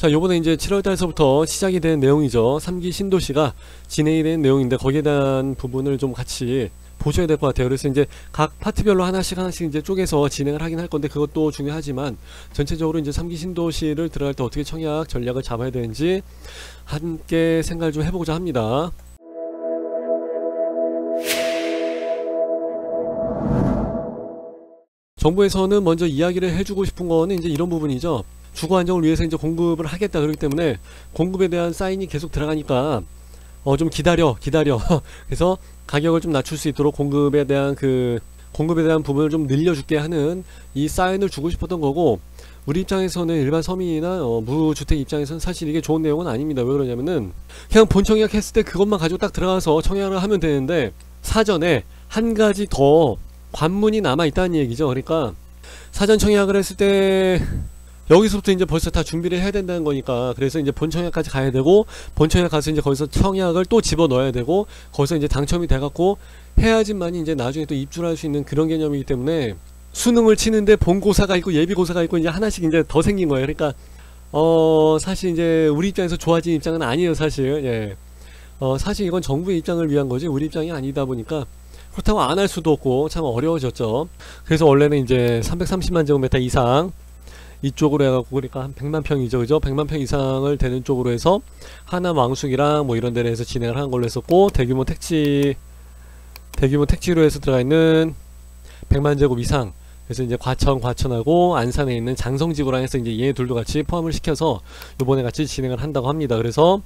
자, 요번에 이제 7월달서부터 시작이 된 내용이죠. 3기 신도시가 진행이 된 내용인데 거기에 대한 부분을 좀 같이 보셔야 될 것 같아요. 그래서 이제 각 파트별로 하나씩 이제 쪼개서 진행을 하긴 할 건데 그것도 중요하지만 전체적으로 이제 3기 신도시를 들어갈 때 어떻게 청약 전략을 잡아야 되는지 함께 생각을 좀 해보고자 합니다. 정부에서는 먼저 이야기를 해주고 싶은 거는 이제 이런 부분이죠. 주거 안정을 위해서 이제 공급을 하겠다 그렇기 때문에 공급에 대한 사인이 계속 들어가니까 좀 기다려 그래서 가격을 좀 낮출 수 있도록 공급에 대한 부분을 좀 늘려줄게 하는 이 사인을 주고 싶었던 거고, 우리 입장에서는 일반 서민이나 무주택 입장에서는 사실 이게 좋은 내용은 아닙니다. 왜 그러냐면은 그냥 본청약 했을 때 그것만 가지고 딱 들어가서 청약을 하면 되는데 사전에 한 가지 더 관문이 남아 있다는 얘기죠. 그러니까 사전 청약을 했을 때 여기서부터 이제 벌써 다 준비를 해야 된다는 거니까, 그래서 이제 본청약까지 가야 되고, 본청약 가서 이제 거기서 청약을 또 집어 넣어야 되고, 거기서 이제 당첨이 돼갖고 해야지만이 이제 나중에 또 입주를 할 수 있는 그런 개념이기 때문에 수능을 치는데 본고사가 있고 예비고사가 있고 이제 하나씩 이제 더 생긴 거예요. 그러니까 사실 이제 우리 입장에서 좋아진 입장은 아니에요, 사실. 예. 사실 이건 정부의 입장을 위한 거지 우리 입장이 아니다 보니까 그렇다고 안 할 수도 없고 참 어려워졌죠. 그래서 원래는 이제 330만 제곱미터 이상 이쪽으로 해갖고, 그러니까 한 100만 평이죠, 그죠? 100만 평 이상을 되는 쪽으로 해서 하남 왕숙이랑 뭐 이런 데를 해서 진행을 하는 걸로 했었고, 대규모 택지로 해서 들어가 있는 100만 제곱 이상, 그래서 이제 과천하고 안산에 있는 장성지구랑 해서 이제 얘 둘도 같이 포함을 시켜서 요번에 같이 진행을 한다고 합니다. 그래서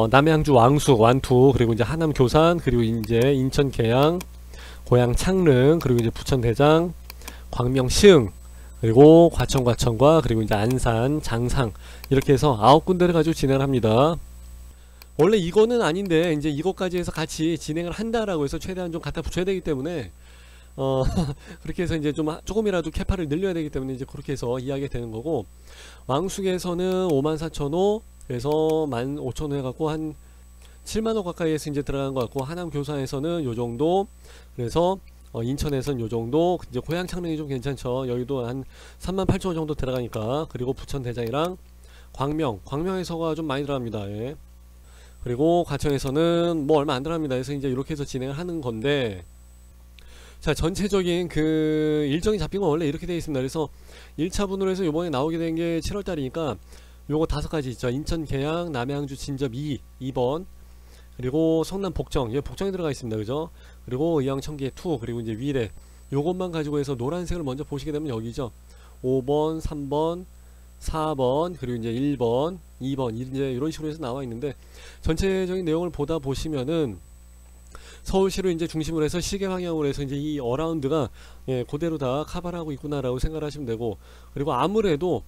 남양주 왕숙 완투, 그리고 이제 하남 교산, 그리고 이제 인천 계양, 고양 창릉, 그리고 이제 부천 대장, 광명 시흥, 그리고 과천과 그리고 이제 안산, 장상, 이렇게 해서 9군데를 가지고 진행을 합니다. 원래 이거는 아닌데 이제 이것까지 해서 같이 진행을 한다라고 해서 최대한 좀 갖다 붙여야 되기 때문에 그렇게 해서 이제 조금이라도 캐파를 늘려야 되기 때문에 이제 그렇게 해서 이야기가 되는 거고, 왕숙에서는 54,000호, 그래서 15,000호 해갖고 한 7만호 가까이에서 이제 들어가는 것 같고, 하남 교산에서는 요 정도, 그래서 인천에선 요정도, 이제 고양 창릉이 좀 괜찮죠. 여기도 한 38,000원 정도 들어가니까. 그리고 부천 대장이랑 광명에서가 좀 많이 들어갑니다. 예. 그리고 과천에서는 뭐 얼마 안 들어갑니다. 그래서 이제 이렇게 해서 진행을 하는 건데, 자, 전체적인 그 일정이 잡힌 건 원래 이렇게 되어 있습니다. 그래서 1차분으로 해서 요번에 나오게 된 게 7월달이니까 요거 5가지 있죠. 인천 계양, 남양주 진접 2번, 그리고 성남 복정, 예, 복정에 들어가 있습니다, 그죠? 그리고 의왕 청계 2, 그리고 이제 위례, 요것만 가지고 해서 노란색을 먼저 보시게 되면 여기죠. 5번, 3번, 4번, 그리고 이제 1번, 2번, 이제 이런 식으로 해서 나와 있는데, 전체적인 내용을 보다 보시면은 서울시로 이제 중심으로 해서 시계 방향으로 해서 이제 이 어라운드가 그대로 다 커버를 하고 있구나라고 생각을 하시면 되고, 그리고 아무래도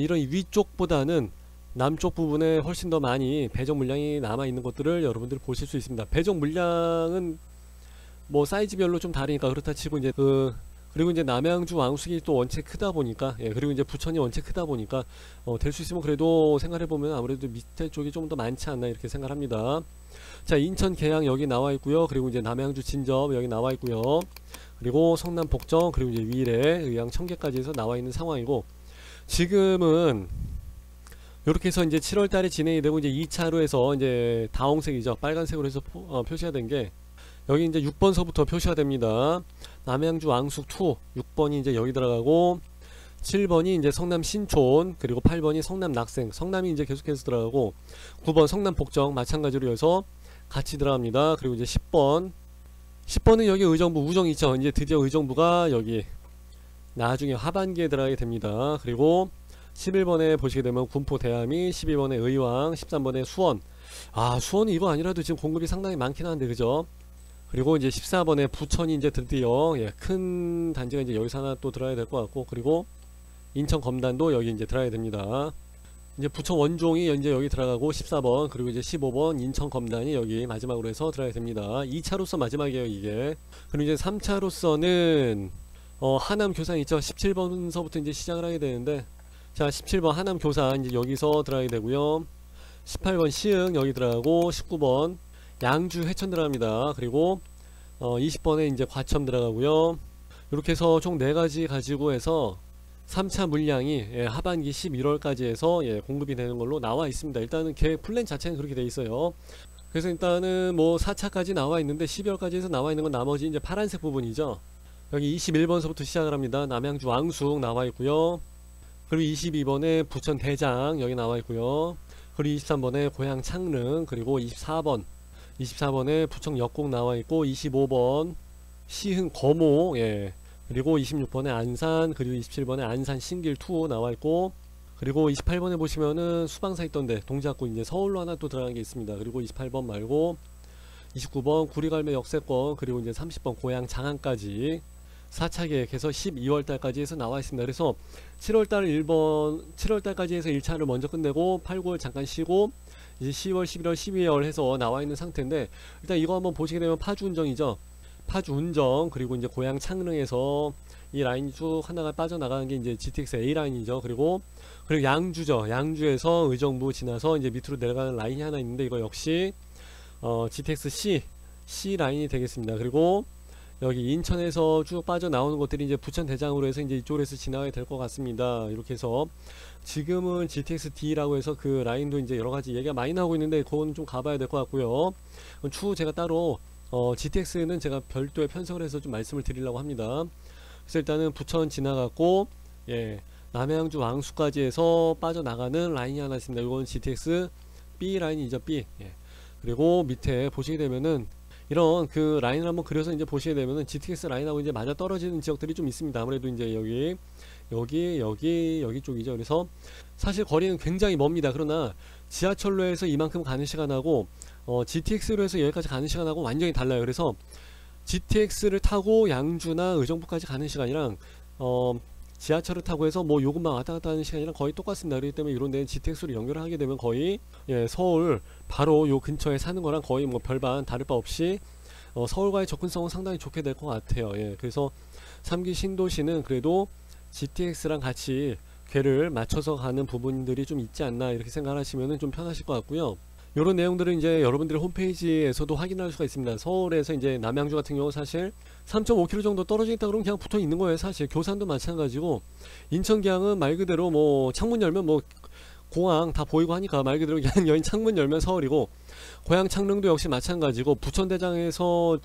이런 위쪽보다는 남쪽 부분에 훨씬 더 많이 배정 물량이 남아 있는 것들을 여러분들이 보실 수 있습니다. 배정 물량은 뭐 사이즈별로 좀 다르니까 그렇다 치고, 이제 그리고 이제 남양주 왕숙이 또 원체 크다 보니까, 그리고 이제 부천이 원체 크다 보니까 될 수 있으면 그래도 생각해 보면 아무래도 밑에 쪽이 좀 더 많지 않나 이렇게 생각합니다. 자, 인천 계양 여기 나와 있고요. 그리고 이제 남양주 진접 여기 나와 있고요. 그리고 성남 복정, 그리고 이제 위례, 의왕 청계까지 해서 나와 있는 상황이고, 지금은 이렇게 해서 이제 7월달에 진행이 되고, 이제 2차로 해서 이제 다홍색이죠, 빨간색으로 해서 표시가 된 게 여기 이제 6번서부터 표시가 됩니다. 남양주 왕숙 2, 6번이 이제 여기 들어가고, 7번이 이제 성남 신촌, 그리고 8번이 성남 낙생, 성남이 이제 계속해서 들어가고, 9번 성남 복정 마찬가지로 해서 같이 들어갑니다. 그리고 이제 10번은 여기 의정부 우정 있죠. 이제 드디어 의정부가 여기 나중에 하반기에 들어가게 됩니다. 그리고 11번에 보시게 되면 군포 대함이, 12번에 의왕, 13번에 수원. 수원이 이거 아니라도 지금 공급이 상당히 많긴 한데, 그죠? 그리고 이제 14번에 부천이 이제 드디어 큰 단지가 이제 여기서 하나 또 들어야 될 것 같고, 그리고 인천 검단도 여기 이제 들어야 됩니다. 이제 부천 원종이 이제 여기 들어가고 14번, 그리고 이제 15번 인천 검단이 여기 마지막으로 해서 들어야 됩니다. 2차로서 마지막이에요, 이게. 그리고 이제 3차로서는 하남 교산 있죠. 17번서부터 이제 시작을 하게 되는데, 자, 17번 하남 교산 이제 여기서 들어가게 되고요. 18번 시흥 여기 들어가고, 19번 양주 회천 들어갑니다. 그리고 20번에 이제 과천 들어가고요. 이렇게 해서 총 4가지 가지고 해서 3차 물량이 하반기 11월까지 해서 공급이 되는 걸로 나와 있습니다. 일단은 계획 플랜 자체는 그렇게 돼 있어요. 그래서 일단은 뭐 4차까지 나와 있는데 12월까지 해서 나와 있는 건 나머지 이제 파란색 부분이죠. 여기 21번서부터 시작을 합니다. 남양주 왕숙 나와 있고요. 그리고 22번에 부천 대장 여기 나와 있고요. 그리고 23번에 고향 창릉, 그리고 24번에 부천 역곡 나와 있고, 25번 시흥 거모, 그리고 26번에 안산, 그리고 27번에 안산 신길 투 나와 있고, 그리고 28번에 보시면은 수방사 있던데 동작구 이제 서울로 하나 또 들어간 게 있습니다. 그리고 28번 말고 29번 구리갈매 역세권, 그리고 이제 30번 고향 장안까지 4차 계획해서 12월달까지 해서 나와 있습니다. 그래서 7월달까지 해서 1차를 먼저 끝내고 8, 9월 잠깐 쉬고 이제 10월, 11월, 12월 해서 나와 있는 상태인데, 일단 이거 한번 보시게 되면 파주운정이죠. 파주운정, 그리고 이제 고향 창릉에서 이 라인이 쭉 하나가 빠져나가는 게 이제 GTX A 라인이죠. 그리고 양주죠. 양주에서 의정부 지나서 이제 밑으로 내려가는 라인이 하나 있는데, 이거 역시 GTX C 라인이 되겠습니다. 그리고 여기 인천에서 쭉 빠져나오는 것들이 이제 부천 대장으로 해서 이제 이쪽으로 해서 지나가게 될 것 같습니다. 이렇게 해서 지금은 GTX D라고 해서 그 라인도 이제 여러가지 얘기가 많이 나오고 있는데, 그건 좀 가봐야 될 것 같고요. 추후 제가 따로 GTX는 제가 별도의 편성을 해서 좀 말씀을 드리려고 합니다. 그래서 일단은 부천 지나갔고, 남양주 왕수까지 해서 빠져나가는 라인이 하나 있습니다. 이건 GTX B 라인이죠. B. 그리고 밑에 보시게 되면은 이런 그 라인을 한번 그려서 이제 보시게 되면은 GTX 라인하고 이제 맞아 떨어지는 지역들이 좀 있습니다. 아무래도 이제 여기 쪽이죠. 그래서 사실 거리는 굉장히 멉니다. 그러나 지하철로 해서 이만큼 가는 시간하고 GTX로 해서 여기까지 가는 시간하고 완전히 달라요. 그래서 GTX를 타고 양주나 의정부까지 가는 시간이랑 지하철을 타고 해서 뭐 요금만 왔다 갔다 하는 시간이랑 거의 똑같습니다. 그렇기 때문에 이런 데는 GTX로 연결을 하게 되면 거의 서울 바로 요 근처에 사는 거랑 거의 뭐 별반 다를 바 없이 서울과의 접근성은 상당히 좋게 될 것 같아요. 그래서 3기 신도시는 그래도 GTX랑 같이 궤를 맞춰서 가는 부분들이 좀 있지 않나 이렇게 생각하시면 좀 편하실 것 같고요. 이런 내용들은 이제 여러분들의 홈페이지에서도 확인할 수가 있습니다. 서울에서 이제 남양주 같은 경우 사실 3.5km 정도 떨어져 있다 그러면 그냥 붙어 있는 거예요. 사실 교산도 마찬가지고, 인천기항은 말 그대로 뭐 창문 열면 뭐 공항 다 보이고 하니까 말 그대로 그냥 여인 창문 열면 서울이고, 고향 창릉도 역시 마찬가지고, 부천대장에서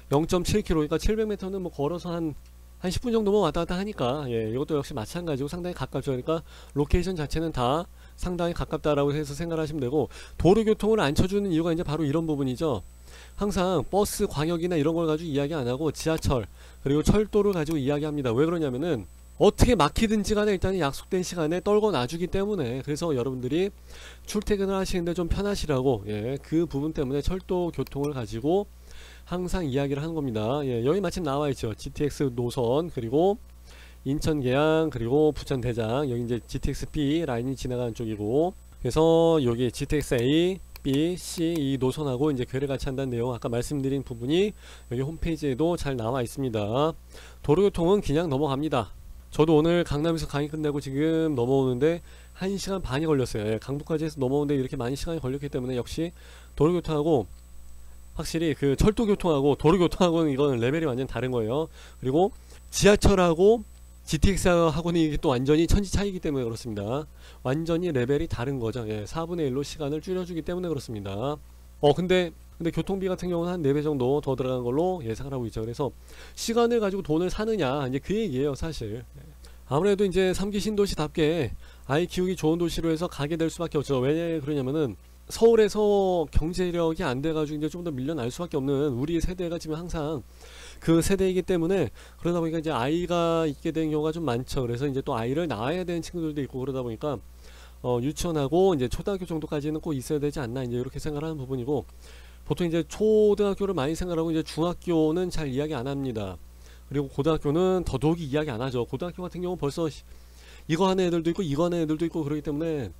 0.7km, 그러니까 700m는 뭐 걸어서 한 10분 정도만 왔다 갔다 하니까 이것도 역시 마찬가지고 상당히 가깝죠. 그러니까 로케이션 자체는 다 상당히 가깝다라고 해서 생각하시면 되고, 도로교통을 안 쳐주는 이유가 이제 바로 이런 부분이죠. 항상 버스, 광역이나 이런 걸 가지고 이야기 안 하고 지하철 그리고 철도를 가지고 이야기합니다. 왜 그러냐면은 어떻게 막히든지 간에 일단 약속된 시간에 떨궈 놔주기 때문에, 그래서 여러분들이 출퇴근을 하시는데 좀 편하시라고 그 부분 때문에 철도 교통을 가지고 항상 이야기를 하는 겁니다. 여기 마침 나와 있죠. GTX 노선, 그리고 인천 계양, 그리고 부천 대장, 여기 이제 GTX B 라인이 지나가는 쪽이고, 그래서 여기 GTX A, B, C 이 노선하고 이제 궤를 같이 한다는 내용, 아까 말씀드린 부분이 여기 홈페이지에도 잘 나와 있습니다. 도로교통은 그냥 넘어갑니다. 저도 오늘 강남에서 강의 끝내고 지금 넘어오는데 1시간 반이 걸렸어요. 강북까지 해서 넘어오는데 이렇게 많이 시간이 걸렸기 때문에 역시 도로교통하고 확실히 그 철도교통하고 도로교통하고는 이건 레벨이 완전 다른 거예요. 그리고 지하철하고 GTX하고는 이게 또 완전히 천지 차이기 때문에 그렇습니다. 완전히 레벨이 다른 거죠. 4분의 1로 시간을 줄여주기 때문에 그렇습니다. 근데 교통비 같은 경우는 한 4배 정도 더 들어간 걸로 예상을 하고 있죠. 그래서 시간을 가지고 돈을 사느냐, 이제 그 얘기예요, 사실. 아무래도 이제 3기 신도시답게 아이 키우기 좋은 도시로 해서 가게 될 수밖에 없죠. 왜 그러냐면은 서울에서 경제력이 안 돼가지고 이제 좀 더 밀려날 수밖에 없는 우리 세대가 지금 항상 그 세대이기 때문에, 그러다 보니까 이제 아이가 있게 된 경우가 좀 많죠. 그래서 이제 또 아이를 낳아야 되는 친구들도 있고, 그러다 보니까 유치원하고 이제 초등학교 정도까지는 꼭 있어야 되지 않나, 이제 이렇게 생각하는 부분이고, 보통 이제 초등학교를 많이 생각하고 이제 중학교는 잘 이야기 안 합니다. 그리고 고등학교는 더더욱이 이야기 안 하죠. 고등학교 같은 경우 벌써 이거 하는 애들도 있고 이거 하는 애들도 있고, 그러기 때문에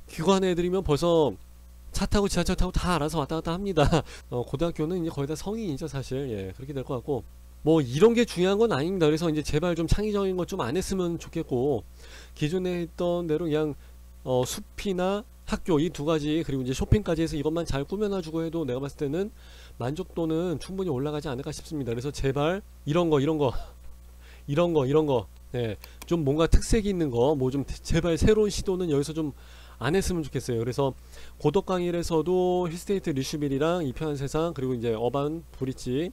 그거 하는 애들이면 벌써 차 타고 지하철 타고 다 알아서 왔다 갔다 합니다. 고등학교는 이제 거의 다 성인이죠, 사실. 그렇게 될 것 같고, 뭐 이런 게 중요한 건 아닙니다. 그래서 이제 제발 좀 창의적인 것 좀 안 했으면 좋겠고, 기존에 했던 대로 그냥 숲이나 학교 이 두 가지, 그리고 이제 쇼핑까지 해서 이것만 잘 꾸며놔주고 해도 내가 봤을 때는 만족도는 충분히 올라가지 않을까 싶습니다. 그래서 제발 이런 거 네, 좀 뭔가 특색이 있는 거, 뭐 좀 제발 새로운 시도는 여기서 좀 안 했으면 좋겠어요. 그래서 고덕 강일에서도 힐스테이트 리슈빌이랑 이편한 세상, 그리고 이제 어반 브릿지,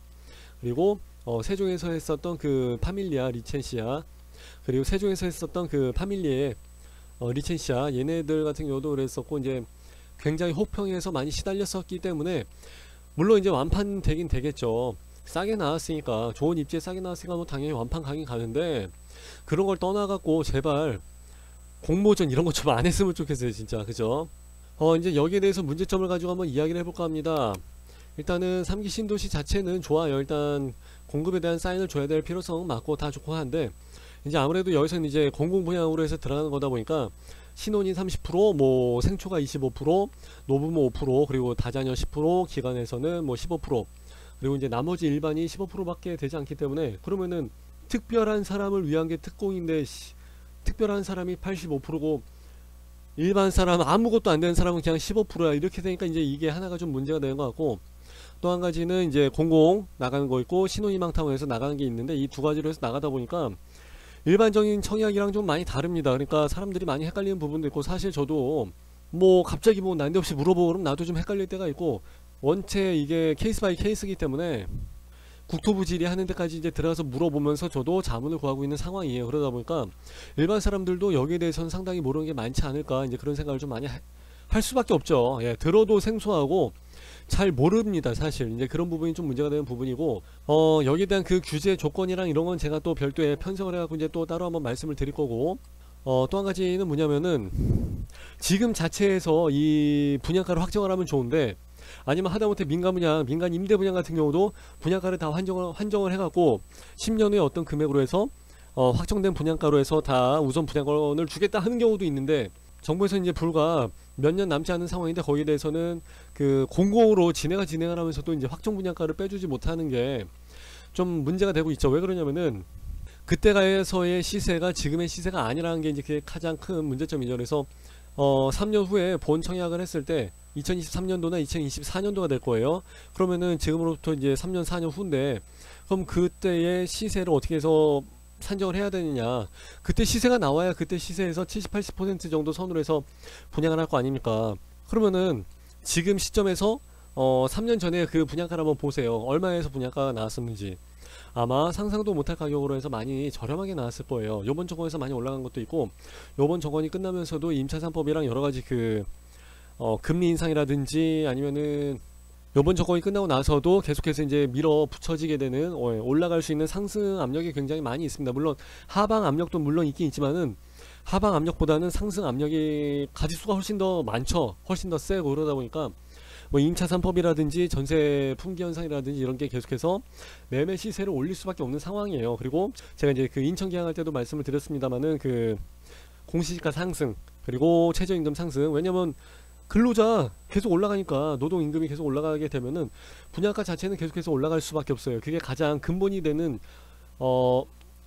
그리고 세종에서 했었던 그 파밀리아 리첸시아, 그리고 세종에서 했었던 그 파밀리의 리첸시아, 얘네들 같은 경우도 그랬었고, 이제 굉장히 호평에서 많이 시달렸었기 때문에 물론 이제 완판 되긴 되겠죠. 싸게 나왔으니까, 좋은 입지에 싸게 나왔으니까 뭐 당연히 완판 가긴 가는데, 그런 걸 떠나갖고 제발 공모전 이런 거 좀 안 했으면 좋겠어요, 진짜. 그죠? 이제 여기에 대해서 문제점을 가지고 한번 이야기를 해볼까 합니다. 일단은 3기 신도시 자체는 좋아요. 일단 공급에 대한 사인을 줘야 될 필요성은 맞고 다 좋고 한데, 이제 아무래도 여기서는 이제 공공 분양으로 해서 들어가는 거다 보니까 신혼이 30%, 뭐 생초가 25%, 노부모 5%, 그리고 다자녀 10%, 기간에서는 뭐 15%, 그리고 이제 나머지 일반이 15%밖에 되지 않기 때문에, 그러면은 특별한 사람을 위한 게 특공인데 특별한 사람이 85%고 일반 사람, 아무것도 안 되는 사람은 그냥 15%야. 이렇게 되니까 이제 이게 하나가 좀 문제가 되는 것 같고, 또 한 가지는 이제 공공 나가는 거 있고 신혼희망타운에서 나가는 게 있는데, 이 두 가지로 해서 나가다 보니까 일반적인 청약이랑 좀 많이 다릅니다. 그러니까 사람들이 많이 헷갈리는 부분도 있고, 사실 저도 뭐 갑자기 뭐 난데없이 물어보고 그러면 나도 좀 헷갈릴 때가 있고, 원체 이게 케이스 바이 케이스이기 때문에 국토부 질의하는 데까지 이제 들어가서 물어보면서 저도 자문을 구하고 있는 상황이에요. 그러다 보니까 일반 사람들도 여기에 대해서는 상당히 모르는 게 많지 않을까, 이제 그런 생각을 좀 많이 할 수밖에 없죠. 예, 들어도 생소하고 잘 모릅니다, 사실. 이제 그런 부분이 좀 문제가 되는 부분이고, 여기에 대한 그 규제 조건이랑 이런 건 제가 또 별도의 편성을 해갖고 이제 또 따로 한번 말씀을 드릴 거고, 또 한 가지는 뭐냐면은, 지금 자체에서 이 분양가를 확정을 하면 좋은데, 아니면 하다못해 민간 분양, 민간 임대 분양 같은 경우도 분양가를 다 한정을 해갖고 10년 후에 어떤 금액으로 해서 확정된 분양가로 해서 다 우선 분양권을 주겠다 하는 경우도 있는데, 정부에서 이제 불과 몇 년 남지 않은 상황인데 거기에 대해서는 그 공공으로 진행을 하면서도 이제 확정 분양가를 빼주지 못하는 게 좀 문제가 되고 있죠. 왜 그러냐면은 그때가에서의 시세가 지금의 시세가 아니라는 게 이제 그게 가장 큰 문제점이죠. 그래서 3년 후에 본 청약을 했을 때 2023년도나 2024년도가 될 거예요. 그러면은 지금으로부터 이제 3년 4년 후인데, 그럼 그때의 시세를 어떻게 해서 산정을 해야 되느냐. 그때 시세가 나와야 그때 시세에서 70, 80% 정도 선으로 해서 분양을 할 거 아닙니까? 그러면은 지금 시점에서 3년 전에 그 분양가를 한번 보세요. 얼마에서 분양가가 나왔었는지. 아마 상상도 못할 가격으로 해서 많이 저렴하게 나왔을 거예요. 요번 정권에서 많이 올라간 것도 있고, 요번 정권이 끝나면서도 임차 3법이랑 여러가지 그 금리 인상이라든지, 아니면은 요번 정권이 끝나고 나서도 계속해서 이제 밀어 붙여지게 되는, 올라갈 수 있는 상승 압력이 굉장히 많이 있습니다. 물론 하방 압력도 물론 있긴 있지만은, 하방 압력보다는 상승 압력이 가지수가 훨씬 더 많죠. 훨씬 더 세고. 그러다 보니까 뭐 임차 3법이라든지 전세 품귀 현상이라든지 이런 게 계속해서 매매 시세를 올릴 수밖에 없는 상황이에요. 그리고 제가 이제 그 인천 계약할 때도 말씀을 드렸습니다만은, 그 공시지가 상승, 그리고 최저임금 상승, 왜냐면 근로자 계속 올라가니까, 노동임금이 계속 올라가게 되면은 분양가 자체는 계속해서 올라갈 수밖에 없어요. 그게 가장 근본이 되는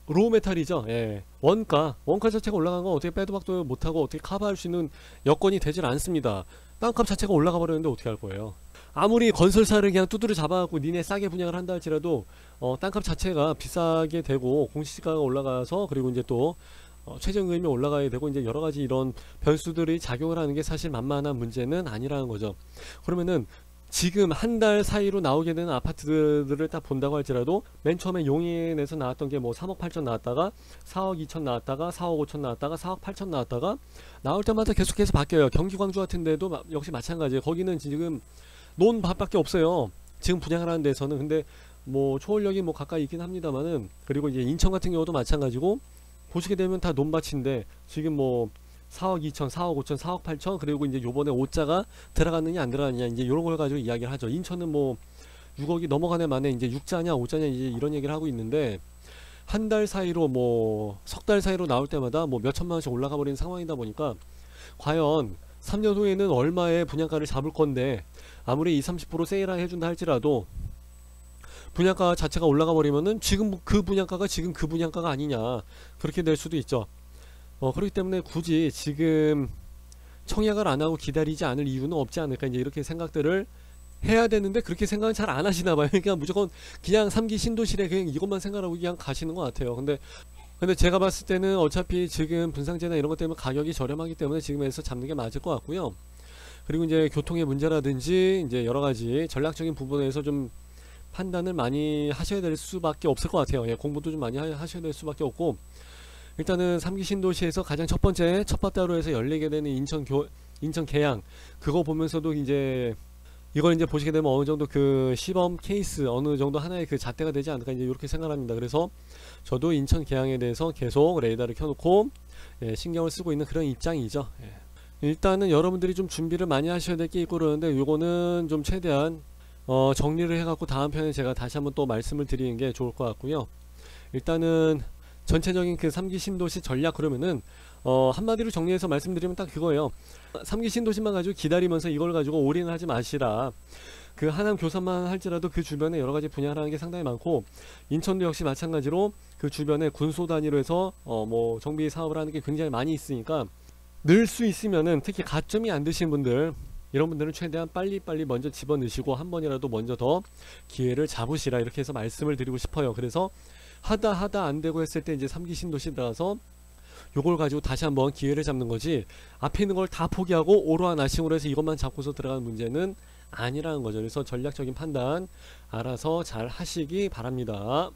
로우메탈이죠. 예. 원가 자체가 올라간 건 어떻게 빼도 박도 못하고 어떻게 커버할 수 있는 여건이 되질 않습니다. 땅값 자체가 올라가 버렸는데 어떻게 할 거예요? 아무리 건설사를 그냥 두드려 잡아갖고 니네 싸게 분양을 한다 할지라도 땅값 자체가 비싸게 되고 공시지가가 올라가서, 그리고 이제 또 최저임금이 올라가야 되고, 이제 여러가지 이런 변수들이 작용을 하는 게 사실 만만한 문제는 아니라는 거죠. 그러면은 지금 한 달 사이로 나오게 되는 아파트들을 딱 본다고 할지라도, 맨 처음에 용인에서 나왔던 게 뭐 3억 8천 나왔다가 4억 2천 나왔다가 4억 5천 나왔다가 4억 8천 나왔다가, 나올 때마다 계속해서 바뀌어요. 경기 광주 같은 데도 역시 마찬가지예요. 거기는 지금 논 밭밖에 없어요, 지금 분양을 하는 데서는. 근데 뭐 초월역이 뭐 가까이 있긴 합니다만은, 그리고 이제 인천 같은 경우도 마찬가지고, 보시게 되면 다 논밭인데 지금 뭐 4억 2천, 4억 5천, 4억 8천, 그리고 이제 요번에 5자가 들어갔느냐 안 들어갔느냐, 이제 요런 걸 가지고 이야기를 하죠. 인천은 뭐 6억이 넘어가네 만에 이제 6자냐 5자냐 이제 이런 얘기를 하고 있는데, 한 달 사이로 뭐 석 달 사이로 나올 때마다 뭐 몇 천만 원씩 올라가 버리는 상황이다 보니까, 과연 3년 후에는 얼마의 분양가를 잡을 건데, 아무리 20, 30% 세일을 해준다 할지라도 분양가 자체가 올라가 버리면은 지금 그 분양가가 지금 그 분양가가 아니냐, 그렇게 될 수도 있죠. 그렇기 때문에 굳이 지금 청약을 안 하고 기다리지 않을 이유는 없지 않을까, 이제 이렇게 생각들을 해야 되는데, 그렇게 생각은 잘 안 하시나 봐요. 그러니까 무조건 그냥 3기 신도시래 그냥 이것만 생각하고 그냥 가시는 것 같아요. 근데 근데 제가 봤을 때는 어차피 지금 분상제나 이런 것 때문에 가격이 저렴하기 때문에 지금에서 잡는 게 맞을 것 같고요. 그리고 이제 교통의 문제라든지 이제 여러 가지 전략적인 부분에서 좀 판단을 많이 하셔야 될 수밖에 없을 것 같아요. 예, 공부도 좀 많이 하셔야 될 수밖에 없고, 일단은 3기 신도시에서 가장 첫 번째 첫 바다로 해서 열리게 되는 인천 계양, 그거 보면서도 이제 이걸 이제 보시게 되면 어느 정도 그 시범 케이스, 어느 정도 하나의 그 잣대가 되지 않을까 이제 이렇게 생각합니다. 그래서 저도 인천 계양에 대해서 계속 레이더를 켜놓고 예, 신경을 쓰고 있는 그런 입장이죠. 예. 일단은 여러분들이 좀 준비를 많이 하셔야 될 게 있고 그러는데, 요거는 좀 최대한 정리를 해갖고 다음 편에 제가 다시 한번 또 말씀을 드리는 게 좋을 것 같고요. 일단은 전체적인 그 3기 신도시 전략, 그러면은 한마디로 정리해서 말씀드리면 딱 그거예요. 3기 신도시만 가지고 기다리면서 이걸 가지고 올인을 하지 마시라. 그 하남 교산만 할지라도 그 주변에 여러가지 분야라는 게 상당히 많고, 인천도 역시 마찬가지로 그 주변에 군소 단위로 해서 뭐 정비 사업을 하는 게 굉장히 많이 있으니까, 늘 수 있으면은 특히 가점이 안 되신 분들, 이런 분들은 최대한 빨리빨리 먼저 집어넣으시고 한 번이라도 먼저 더 기회를 잡으시라, 이렇게 해서 말씀을 드리고 싶어요. 그래서 하다 안 되고 했을 때 이제 3기 신도시 들어가서 요걸 가지고 다시 한번 기회를 잡는 거지, 앞에 있는 걸 다 포기하고 오로아 나싱으로 해서 이것만 잡고서 들어가는 문제는 아니라는 거죠. 그래서 전략적인 판단 알아서 잘 하시기 바랍니다.